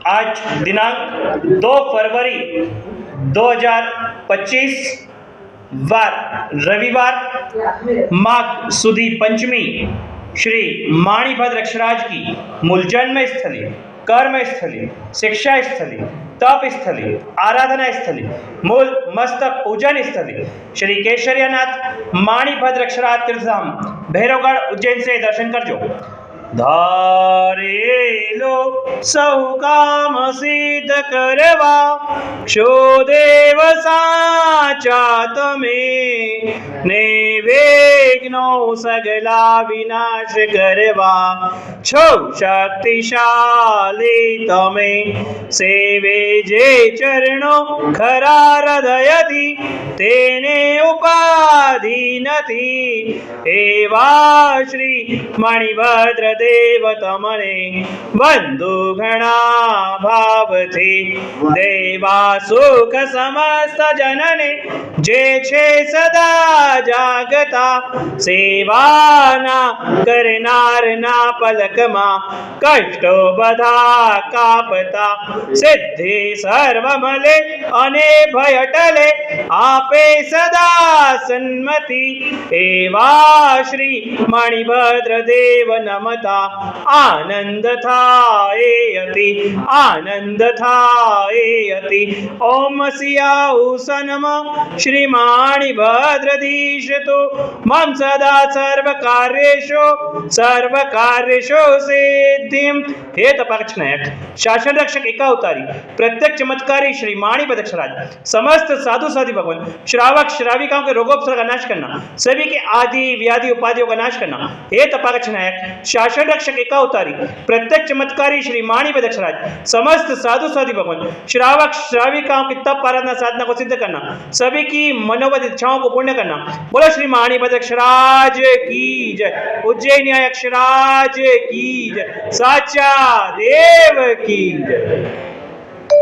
आज दिनांक 2 फरवरी 2025 वार रविवार माघ सुदी पंचमी श्री माणिभद्र अक्षराज की मूल जन्म स्थली, कर्म स्थली, शिक्षा स्थली, तप स्थली, आराधना स्थली, मूल मस्तक पूजन स्थली श्री केशरियानाथ माणिभद्र अक्षराज तीर्थधाम भैरवगढ़ उज्जैन से दर्शन करजो। धारेलो सौ काम सिद्ध करवा क्षो देव साचा तमे ने विघ्नो सगला विनाश करवा छो शक्तिशाली तमे सेवे जे चरणो खरा हृदयथी तेने उपाधि नथी एवा श्री मणिभद्र देव तमने बंधु घना भावथी देवा सुख समस्त जनने जे छे सदा जागता सेवाना करनार ना पलकमा कष्टो बधा कापता सिद्धि सर्व मले अने भय टले आपे सदा सन्मति एवा श्री मणिभद्र देव नमता आनंद थाए अति आनंद थाए अति ओम सियाऊसन श्री माणिभद्रधीश तो मम सदा सर्व कार्येषु सिद्धिम हे तपाक्षनायक शासन रक्षक एकावतारी प्रत्यक्ष चमत्कारी श्री माणिभद्र अक्षराज समस्त साधु साधु भगवान श्रावक श्राविकाओं के रोगोपसर्ग का नाश करना, सभी के आदि व्याधि उपाधियों का नाश करना। हे तपाक्षनायक शासन रक्षक एकावतारी प्रत्यक्ष चमत्कारी श्री माणिभद्र अक्षराज समस्त साधु साधु भगवान श्रावक श्राविकाओं की तप आराधना साधना को सिद्ध करना, सभी की मनोवत इच्छाओं को पूर्ण करना। बोलो श्री माणिभद्र अक्षराज की जय, उज्जैनी अक्षराज की जय, साचा देव की जय।